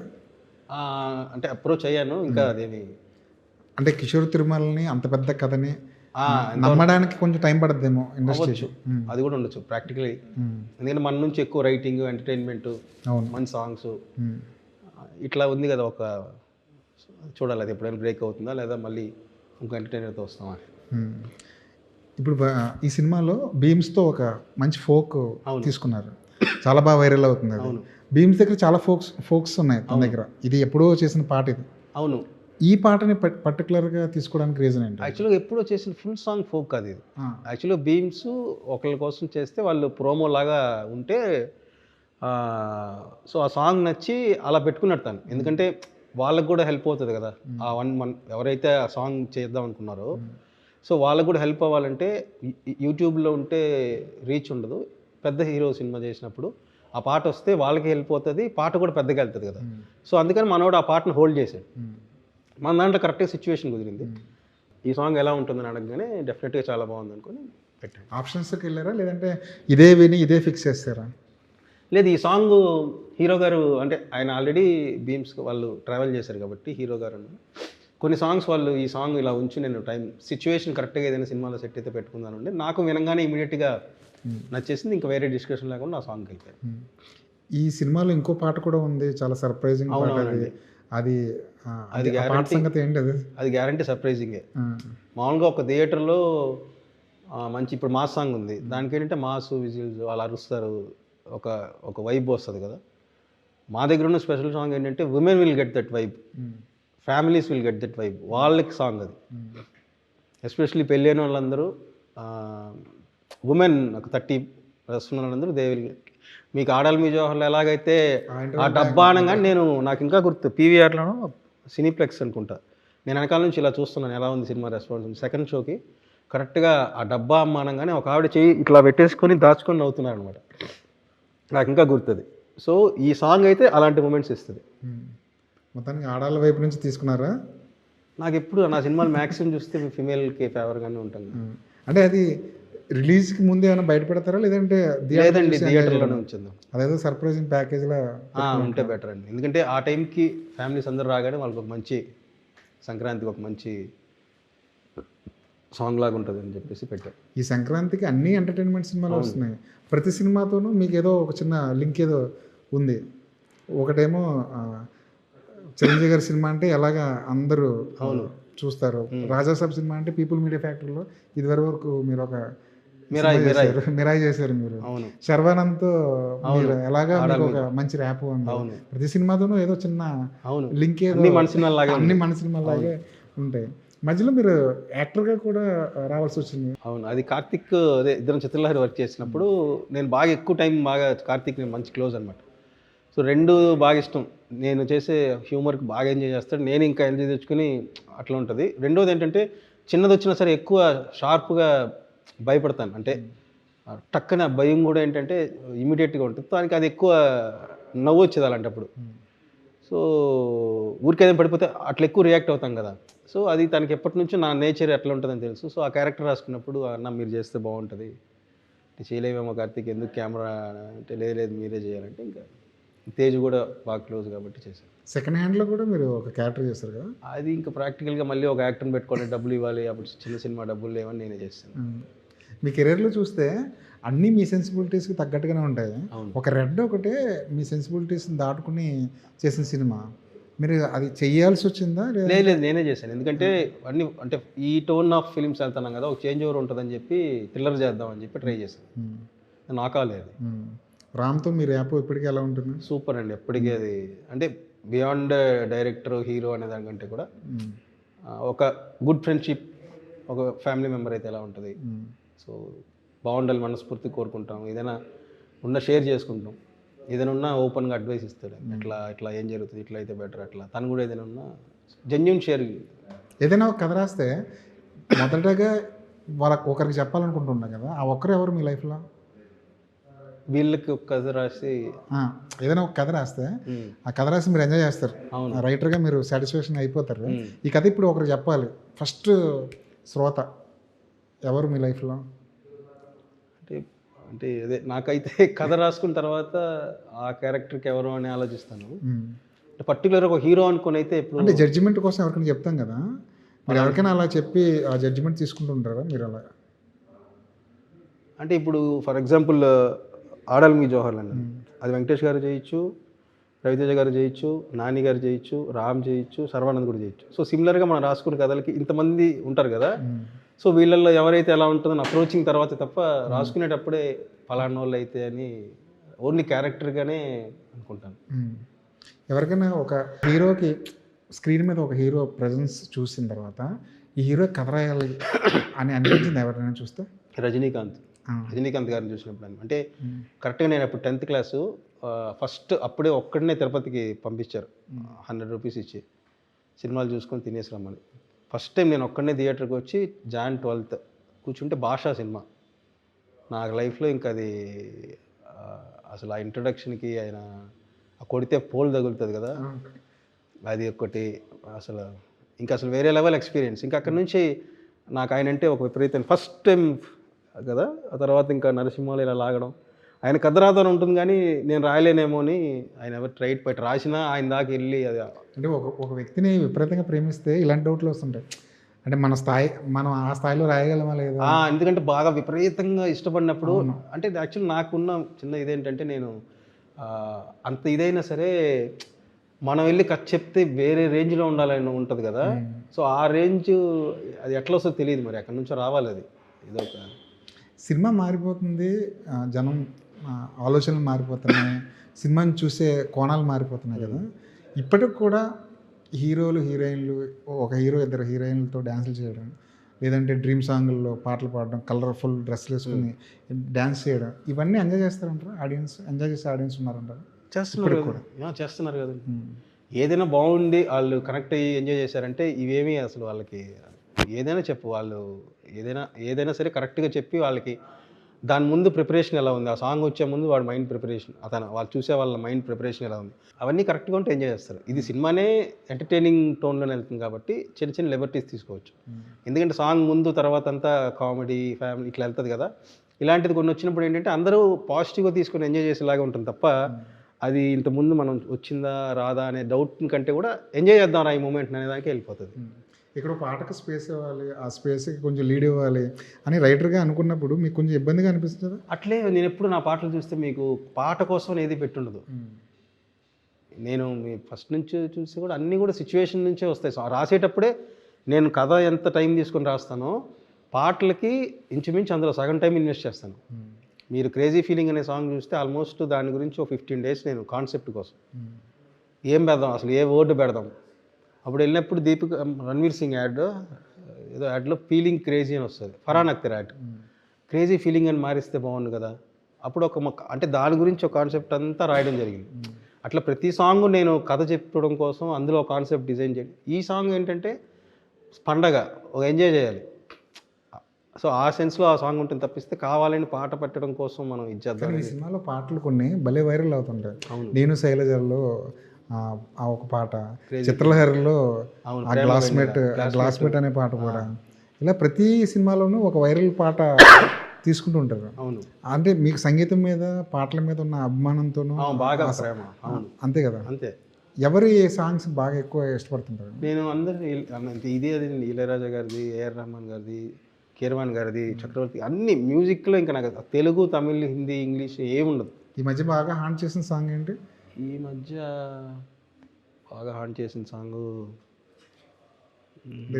అంటే అప్రోచ్ అయ్యాను, ఇంకా అదేమి, అంటే కిషోర్ తిరుమలని అంత పెద్ద కథని నమ్మడానికి కొంచెం టైం పడుతుందేమో ఇండస్ట్రీ. అది కూడా ఉండొచ్చు ప్రాక్టికలీ. ఎందుకంటే మన నుంచి ఎక్కువ రైటింగ్, ఎంటర్టైన్మెంట్, మంచి సాంగ్స్ ఇట్లా ఉంది కదా. ఒక చూడాలి అది ఎప్పుడైనా బ్రేక్ అవుతుందా లేదా మళ్ళీ ఇంకో ఎంటర్టైనర్తో వస్తామా. ఇప్పుడు ఈ సినిమాలో బీమ్స్తో ఒక మంచి ఫోక్ తీసుకున్నారు, చాలా బాగా వైరల్ అవుతుంది అది. బీమ్స్ దగ్గర చాలా ఫోక్స్ ఉన్నాయి తన దగ్గర. ఇది ఎప్పుడో చేసిన పాట ఇది. అవును. ఈ పాటని పర్టికులర్గా తీసుకోవడానికి రీజన్ ఏంటి? యాక్చువల్గా ఎప్పుడో చేసిన ఫుల్ సాంగ్ ఫోక్ అది. యాక్చువల్గా బీమ్స్ ఒకళ్ళ కోసం చేస్తే వాళ్ళు ప్రోమో లాగా ఉంటే, సో ఆ సాంగ్ నచ్చి అలా పెట్టుకున్నట్టు తను. ఎందుకంటే వాళ్ళకు కూడా హెల్ప్ అవుతుంది కదా, ఆ 1 month ఎవరైతే ఆ సాంగ్ చేద్దాం అనుకున్నారో, సో వాళ్ళకు కూడా హెల్ప్ అవ్వాలంటే యూట్యూబ్లో ఉంటే రీచ్ ఉండదు. పెద్ద హీరో సినిమా చేసినప్పుడు ఆ పాట వస్తే వాళ్ళకి హెల్ప్ అవుతుంది, పాట కూడా పెద్దగా వెళ్తుంది కదా. సో అందుకని మనోడు ఆ పాటను హోల్డ్ చేశాడు. మన దాంట్లో కరెక్ట్గా సిచ్యువేషన్ కుదిరింది. ఈ సాంగ్ ఎలా ఉంటుందని అడగగానే డెఫినెట్గా చాలా బాగుంది అనుకుని పెట్టాను. ఆప్షన్స్కి వెళ్ళారా లేదంటే ఇదే విని ఇదే ఫిక్స్ చేస్తారా? లేదు, ఈ సాంగ్ హీరో గారు, అంటే ఆయన ఆల్రెడీ బీమ్స్ వాళ్ళు ట్రావెల్ చేశారు కాబట్టి హీరో గారు కొన్ని సాంగ్స్ వాళ్ళు ఈ సాంగ్ ఇలా ఉంచి నేను టైం సిచ్యువేషన్ కరెక్ట్గా ఏదైనా సినిమాలో సెట్ అయితే పెట్టుకుందాను అంటే, నాకు వినగానే ఇమీడియట్గా నచ్చేసింది. ఇంకా వేరే డిస్కషన్ లేకుండా ఆ సాంగ్కి వెళ్ళిపోయారు. ఈ సినిమాలో ఇంకో పాట కూడా ఉంది, చాలా సర్ప్రైజింగ్ పాట. అది సంగతి ఏంటి? అది గ్యారంటీ సర్ప్రైజింగే. మామూలుగా ఒక థియేటర్లో మంచి ఇప్పుడు మాస్ సాంగ్ ఉంది, దానికి ఏంటంటే మాస్ విజిల్స్ వాళ్ళు అరుస్తారు, ఒక వైబ్ వస్తుంది కదా. మా దగ్గర ఉన్న స్పెషల్ సాంగ్ ఏంటంటే women will get that vibe, families will get that vibe, వాళ్ళకి సాంగ్ అది. ఎస్పెషల్లీ పెళ్ళైన వాళ్ళందరూ, ఉమెన్ ఒక 30+ ఉన్న వాళ్ళందరూ దే విల్ గెట్. మీకు ఆడాలి మీ జోహర్లో ఎలాగైతే ఆ డబ్బా అనగానే నాకు ఇంకా గుర్తు, పీవీఆర్లోనూ సినీప్లెక్స్ అనుకుంటా, నేను వెనకాల నుంచి ఇలా చూస్తున్నాను ఎలా ఉంది సినిమా రెస్పాన్స్. సెకండ్ షోకి కరెక్ట్గా ఆ డబ్బా అమ్మ అనగానే ఒక ఆవిడ చెయ్యి ఇట్లా పెట్టేసుకొని దాచుకొని నవ్వుతున్నారు అనమాట. నాకు ఇంకా గుర్తుంది. సో ఈ సాంగ్ అయితే అలాంటి మూమెంట్స్ ఇస్తుంది. మొత్తానికి ఆడాళ్ళ వైపు నుంచి తీసుకున్నారా? నాకు ఎప్పుడు నా సినిమాలు మ్యాక్సిమం చూస్తే ఫిమేల్కి ఫేవర్గానే ఉంటుంది. అంటే అది రిలీజ్కి ముందు ఏమైనా బయట పెడతారా లేదంటే? లేదండి, థియేటర్లోనే ఉంచుందాం. అదేదో సర్ప్రైజింగ్ ప్యాకేజ్లా ఉంటే బెటర్ అండి. ఎందుకంటే ఆ టైంకి ఫ్యామిలీస్ అందరూ రాగానే వాళ్ళకి ఒక మంచి సంక్రాంతికి ఒక మంచి సాంగ్ లాగా ఉంటుంది అని చెప్పేసి పెట్టారు. ఈ సంక్రాంతికి అన్ని ఎంటర్టైన్మెంట్ సినిమాలు వస్తున్నాయి. ప్రతి సినిమాతోనూ మీకు ఏదో ఒక చిన్న లింక్ ఏదో ఉంది. ఒకటేమో చిరంజీవి గారి సినిమా అంటే ఎలాగా అందరూ చూస్తారు, రాజాసాబ్ సినిమా అంటే పీపుల్ మీడియా ఫ్యాక్టరీలో ఇదివరకు మీరు ఒక మిరాయి చేశారు. మీరు శర్వానంద్తో మీరు ఎలాగా మీకు ఒక మంచి ర్యాప్ ఉంది. ప్రతి సినిమాతోనూ ఏదో చిన్న లింక్ ఏదో అన్ని మన సినిమాలాగే ఉంటాయి. మధ్యలో మీరు యాక్టర్గా కూడా రావాల్సి వచ్చింది. అవును, అది కార్తిక్, అదే ఇద్దరం చిత్రలహరి వర్క్ చేసినప్పుడు నేను బాగా ఎక్కువ టైం కార్తిక్ నేను మంచి క్లోజ్ అనమాట. సో రెండు బాగా ఇష్టం. నేను చేసే హ్యూమర్కి బాగా ఎంజాయ్ చేస్తాడు, నేను ఇంకా ఎంజాయ్ తెచ్చుకుని అట్లా ఉంటుంది. రెండోది ఏంటంటే చిన్నది వచ్చినా సరే ఎక్కువ షార్ప్గా భయపడతాను. అంటే టక్కన భయం కూడా ఏంటంటే ఇమీడియట్గా ఉంటుంది. దానికి అది ఎక్కువ నవ్వు వచ్చేది అలాంటప్పుడు. సో ఊరికే ఏదైనా పడిపోతే అట్లా ఎక్కువ రియాక్ట్ అవుతాం కదా. సో అది తనకి ఎప్పటి నుంచో నా నేచర్ ఎట్లా ఉంటుందని తెలుసు. సో ఆ క్యారెక్టర్ రాసుకున్నప్పుడు అన్న మీరు చేస్తే బాగుంటుంది, చేయలేమేమో కార్తీక్, ఎందుకు కెమెరా అంటే లేదు లేదు మీరే చేయాలంటే ఇంకా తేజ్ కూడా బాగా క్లోజ్ కాబట్టి చేశాను. సెకండ్ హ్యాండ్లో కూడా మీరు ఒక క్యారెక్టర్ చేస్తారు కదా. అది ఇంకా ప్రాక్టికల్గా మళ్ళీ ఒక యాక్టర్ని పెట్టుకొని డబ్బులు ఇవ్వాలి, అప్పుడు చిన్న సినిమా డబ్బులు లేవని నేనే చేస్తాను. మీ కెరీర్లో చూస్తే అన్నీ మీ సెన్సిబిలిటీస్కి తగ్గట్టుగానే ఉంటాయి. ఒక రెడ్ ఒకటే మీ సెన్సిబిలిటీస్ని దాటుకుని చేసిన సినిమా, మీరు అది చెయ్యాల్సి వచ్చిందా? లేదు నేనే చేశాను. ఎందుకంటే అన్ని అంటే ఈ టోన్ ఆఫ్ ఫిలిమ్స్ వెళ్తున్నాం కదా, ఒక చేంజ్ ఓవర్ ఉంటుందని చెప్పి థ్రిల్లర్ చేద్దామని చెప్పి ట్రై చేశాను. నాకాలేదు. రామ్తో మీరు యాప్ ఇప్పటికీ ఎలా ఉంటుంది? సూపర్ అండి. ఎప్పటికీ అది అంటే బియాండ్ డైరెక్టర్ హీరో అనే దానికంటే కూడా ఒక గుడ్ ఫ్రెండ్షిప్, ఒక ఫ్యామిలీ మెంబర్ అయితే ఎలా ఉంటుంది. సో బాగుండాలి మనస్ఫూర్తి కోరుకుంటాం. ఏదైనా ఉన్న షేర్ చేసుకుంటాం, ఏదైనా ఉన్నా ఓపెన్గా అడ్వైస్ ఇస్తాడు. ఎట్లా ఇట్లా ఏం జరుగుతుంది, ఇట్లా అయితే బెటర్, అట్లా తను కూడా ఏదైనా ఉన్నా జెన్యూన్ షేర్. ఏదైనా ఒక కథ రాస్తే మొదటగా వాళ్ళకి ఒకరికి చెప్పాలనుకుంటున్నాం కదా, ఆ ఒక్కరు ఎవరు మీ లైఫ్లో? వీళ్ళకి ఒక కథ రాసి ఏదైనా ఒక కథ రాస్తే ఆ కథ రాసి మీరు ఎంజాయ్ చేస్తారు, రైటర్గా మీరు సాటిస్ఫాక్షన్ అయిపోతారు. ఈ కథ ఇప్పుడు ఒకరికి చెప్పాలి, ఫస్ట్ శ్రోత ఎవరు మీ లైఫ్లో? అంటే అంటే అదే నాకైతే కథ రాసుకున్న తర్వాత ఆ క్యారెక్టర్కి ఎవరు అని ఆలోచిస్తాను. పర్టికులర్ ఒక హీరో అనుకుని అయితే ఇప్పుడు అంటే జడ్జిమెంట్ కోసం ఎవరికైనా చెప్తాం కదా, మీరు ఎవరికైనా అలా చెప్పి ఆ జడ్జిమెంట్ తీసుకుంటూ ఉంటారా మీరు అలా? అంటే ఇప్పుడు ఫర్ ఎగ్జాంపుల్ ఆడాలి మీ జోహర్ అని, అది వెంకటేష్ గారు చేయొచ్చు, రవితేజ గారు చేయొచ్చు, నాని గారు చేయొచ్చు, రామ్ చేయొచ్చు, సర్వానంద్ కూడా చేయొచ్చు. సో సిమిలర్గా మనం రాసుకునే కథలకి ఇంతమంది ఉంటారు కదా. సో వీళ్ళల్లో ఎవరైతే ఎలా ఉంటుందని అప్రోచింగ్ తర్వాత తప్ప రాసుకునేటప్పుడే ఫలానా వాళ్ళు అయితే అని ఓన్లీ క్యారెక్టర్గానే అనుకుంటాను. ఎవరికైనా ఒక హీరోకి స్క్రీన్ మీద ఒక హీరో ప్రజెన్స్ చూసిన తర్వాత ఈ హీరో కథ రాయాలి అని అనిపించింది ఎవరైనా చూస్తే? రజనీకాంత్ గారిని చూసినప్పుడు అంటే కరెక్ట్గా నేను అప్పుడు 10th క్లాసు ఫస్ట్ అప్పుడే ఒక్కడనే తిరుపతికి పంపించారు 100 రూపీస్ ఇచ్చి సినిమాలు చూసుకొని తినేసి రమ్మని. ఫస్ట్ టైం నేను ఒక్కడనే థియేటర్కి వచ్చి Jan 12th కూర్చుంటే భాషా సినిమా నా లైఫ్లో ఇంకా అది అసలు ఆ ఇంట్రొడక్షన్కి ఆయన కొడితే పోల్ తగులుతుంది కదా, అది ఒకటి అసలు ఇంకా అసలు వేరే లెవెల్ ఎక్స్పీరియన్స్. ఇంకా అక్కడి నుంచి నాకు ఆయన అంటే ఒక విపరీతం ఫస్ట్ టైం కదా. ఆ తర్వాత ఇంకా నరసింహాలు ఇలా లాగడం, ఆయన కథ రాదని ఉంటుంది కానీ నేను రాయలేనేమో అని ఆయన ఎవరు ట్రైట్ బయట రాసినా ఆయన దాకా వెళ్ళి అది అంటే ఒక వ్యక్తిని విపరీతంగా ప్రేమిస్తే ఇలాంటి డౌట్లు వస్తుంటాయి. అంటే మనం ఆ స్థాయిలో రాయగలమా లేదా? ఎందుకంటే బాగా విపరీతంగా ఇష్టపడినప్పుడు అంటే యాక్చువల్లీ నాకున్న చిన్న ఇదేంటంటే నేను అంత ఇదైనా సరే మనం వెళ్ళి కథ చెప్తే వేరే రేంజ్లో ఉండాలని ఉంటుంది కదా. సో ఆ రేంజ్ అది ఎట్లా వస్తుందో తెలియదు, మరి అక్కడి నుంచో రావాలి. అది ఇదొక సినిమా మారిపోతుంది, జనం ఆలోచనలు మారిపోతున్నాయి, సినిమాని చూసే కోణాలు మారిపోతున్నాయి కదా. ఇప్పటికి కూడా హీరోలు హీరోయిన్లు, ఒక హీరో ఇద్దరు హీరోయిన్లతో డ్యాన్సులు చేయడం, లేదంటే డ్రీమ్ సాంగుల్లో పాటలు పాడడం, కలర్ఫుల్ డ్రెస్సులు వేసుకుని డ్యాన్స్ చేయడం, ఇవన్నీ ఎంజాయ్ చేస్తారంటారు ఆడియన్స్? ఎంజాయ్ చేసే ఆడియన్స్ ఉన్నారంటారు? చేస్తున్నారు కదా. ఏదైనా బాగుండి వాళ్ళు కనెక్ట్ అయ్యి ఎంజాయ్ చేశారంటే ఇవేమీ అసలు వాళ్ళకి ఏదైనా చెప్పు, వాళ్ళు ఏదైనా సరే కరెక్ట్గా చెప్పి వాళ్ళకి దాని ముందు ప్రిపరేషన్ ఎలా ఉంది, ఆ సాంగ్ వచ్చే ముందు వాడు మైండ్ ప్రిపరేషన్, వాళ్ళు చూసే వాళ్ళ మైండ్ ప్రిపరేషన్ ఎలా ఉంది, అవన్నీ కరెక్ట్గా ఉంటే ఎంజాయ్ చేస్తారు. ఇది సినిమానే ఎంటర్టైనింగ్ టోన్లోనే వెళ్తుంది కాబట్టి చిన్న చిన్న లిబర్టీస్ తీసుకోవచ్చు. ఎందుకంటే సాంగ్ ముందు తర్వాత అంతా కామెడీ ఫ్యామిలీ ఇట్లా వెళ్తుంది కదా. ఇలాంటిది కొన్ని వచ్చినప్పుడు ఏంటంటే అందరూ పాజిటివ్గా తీసుకొని ఎంజాయ్ చేసేలాగా ఉంటుంది తప్ప అది ఇంతకుముందు మనం వచ్చిందా రాదా అనే డౌట్ కంటే కూడా ఎంజాయ్ చేద్దాం రా ఈ మూమెంట్ అనేదానికి వెళ్ళిపోతుంది. ఇక్కడ పాటకు స్పేస్ ఇవ్వాలి, ఆ స్పేస్కి కొంచెం లీడ్ ఇవ్వాలి అని రైటర్గా అనుకున్నప్పుడు మీకు కొంచెం ఇబ్బందిగా అనిపిస్తుంది? అట్లే నేను ఎప్పుడు నా పాటలు చూస్తే మీకు పాట కోసం ఏది పెట్టుండదు. నేను మీ ఫస్ట్ నుంచి చూసి కూడా అన్నీ కూడా సిచ్యువేషన్ నుంచే వస్తాయి. రాసేటప్పుడే నేను కథ ఎంత టైం తీసుకొని రాస్తానో పాటలకి ఇంచుమించు అందులో సగం టైం ఇన్వెస్ట్ చేస్తాను. మీరు క్రేజీ ఫీలింగ్ అనే సాంగ్ చూస్తే ఆల్మోస్ట్ దాని గురించి ఒక 15 days నేను కాన్సెప్ట్ కోసం ఏం పెడదాం, అసలు ఏ వర్డ్ పెడదాం. అప్పుడు వెళ్ళినప్పుడు రణ్వీర్ సింగ్ యాడ్ ఏదో యాడ్లో ఫీలింగ్ క్రేజీ అని వస్తుంది, Farhan Akhtar add, crazy feeling అని మారిస్తే బాగుండు కదా. అప్పుడు అంటే దాని గురించి ఒక కాన్సెప్ట్ అంతా రాయడం జరిగింది. అట్లా ప్రతి సాంగ్ నేను కథ చెప్పడం కోసం అందులో కాన్సెప్ట్ డిజైన్ చేయడం. ఈ సాంగ్ ఏంటంటే పండగ, ఒక ఎంజాయ్ చేయాలి, సో ఆ సెన్స్లో ఆ సాంగ్ ఉంటుంది తప్పిస్తే కావాలని పాట పెట్టడం కోసం మనం ఇచ్చేద్దాం. కానీ ఈ సినిమాలో పాటలు కొన్ని భలే వైరల్ అవుతుంటాయి. అవును. నేను శైలజలో ఆ ఒక పాట, చిత్రలహరిలో అవును, ఆ గ్లాస్మేట్ అనే పాట కూడా, ఇలా ప్రతి సినిమాలోనూ ఒక వైరల్ పాట తీసుకుంటూ ఉంటారు. అవును, అంటే మీకు సంగీతం మీద పాటల మీద ఉన్న అభిమానంతోనూ బాగా ప్రేమ. అవును, అంతే కదా. అంతే. ఎవరి సాంగ్స్ బాగా ఎక్కువ ఇష్టపడుతుంటారు? నేను అందరి ఇదే అది ఇళయరాజా గారిది, ఏఆర్ రెహమాన్ గారిది, కీరవాణి గారిది, చక్రవర్తి, అన్ని మ్యూజిక్లో ఇంకా నాకు తెలుగు, తమిళ్, హిందీ, ఇంగ్లీష్ ఏముండదు. ఈ మధ్య బాగా హాంట్ చేసిన సాంగ్ ఏంటి? ఈ మధ్య బాగా హాంట్ చేసిన సాంగ్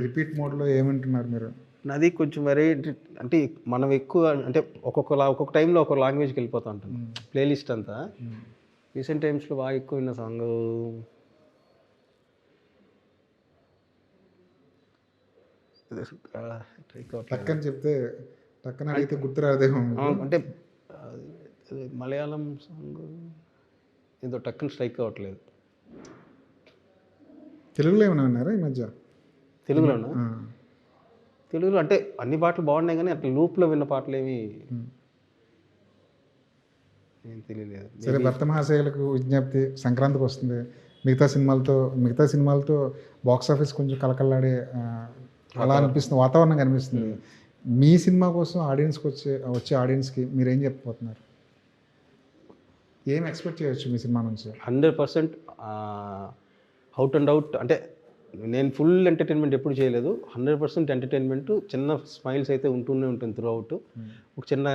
రిపీట్ మోడ్లో ఏమంటున్నారు మీరు? నాది కొంచెం వెరైటీ, అంటే మనం ఎక్కువ అంటే ఒక్కొక్క టైంలో ఒక్కొక్క లాంగ్వేజ్కి వెళ్ళిపోతూ ఉంటాం. ప్లేలిస్ట్ అంతా రీసెంట్ టైమ్స్లో బాగా ఎక్కువ విన్న సాంగ్ టక్కని చెప్తే టక్కన అడిగితే గుర్తురాదేమో. అంటే మలయాళం సాంగ్ ఏదో టక్కన స్ట్రైక్ అవ్వట్లేదు. తెలుగులో ఏమైనా విన్నారా ఈ మధ్య? తెలుగులోనా? తెలుగులో అంటే అన్ని పాటలు బాగున్నాయి కానీ అట్లా లూప్లో విన్న పాటలు ఏమి ఏం తెలియలేదు. సరే, భర్త మహాశయులకు విజ్ఞప్తి, సంక్రాంతికి వస్తుంది. మిగతా సినిమాలతో బాక్స్ ఆఫీస్ కొంచెం కలకల్లాడే అలా అనిపిస్తుంది, వాతావరణం కనిపిస్తుంది. మీ సినిమా కోసం ఆడియన్స్కి వచ్చే ఆడియన్స్కి మీరు ఏం చెప్పబోతున్నారు? ఏం ఎక్స్పెక్ట్ చేయొచ్చు మీ సినిమా నుంచి? 100% అవుట్ అండ్ అవుట్. అంటే నేను ఫుల్ ఎంటర్టైన్మెంట్ ఎప్పుడు చేయలేదు. 100% ఎంటర్టైన్మెంట్, చిన్న స్మైల్స్ అయితే ఉంటూనే ఉంటుంది త్రూ అవుట్. ఒక చిన్న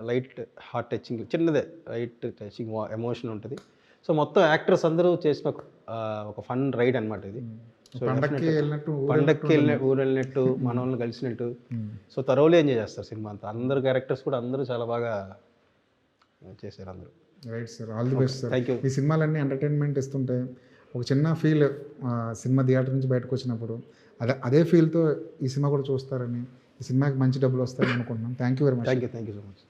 లైట్ హార్ట్ టచింగ్, చిన్నదే లైట్ టచింగ్ ఎమోషన్ ఉంటుంది. సో మొత్తం యాక్టర్స్ అందరూ చేసిన ఒక ఫన్ రైడ్ అనమాట ఇది. సో పండక్కి ఊరు వెళ్ళినట్టు, మన వాళ్ళని కలిసినట్టు, సో థరోలీ ఎంజాయ్ చేస్తారు సినిమా అంతా. అందరు క్యారెక్టర్స్ కూడా అందరూ చాలా బాగా చేశారు అందరూ. Right sir, all the best sir. Thank you. ఈ సినిమాలన్నీ ఎంటర్టైన్మెంట్ ఇస్తుంటాయి. ఒక చిన్న ఫీల్ సినిమా థియేటర్ నుంచి బయటకు వచ్చినప్పుడు అదే ఫీల్తో ఈ సినిమా కూడా చూస్తారని, ఈ సినిమాకి మంచి డబ్బులు వస్తాయని అనుకుంటున్నాం. Thank you very much. Thank you so much.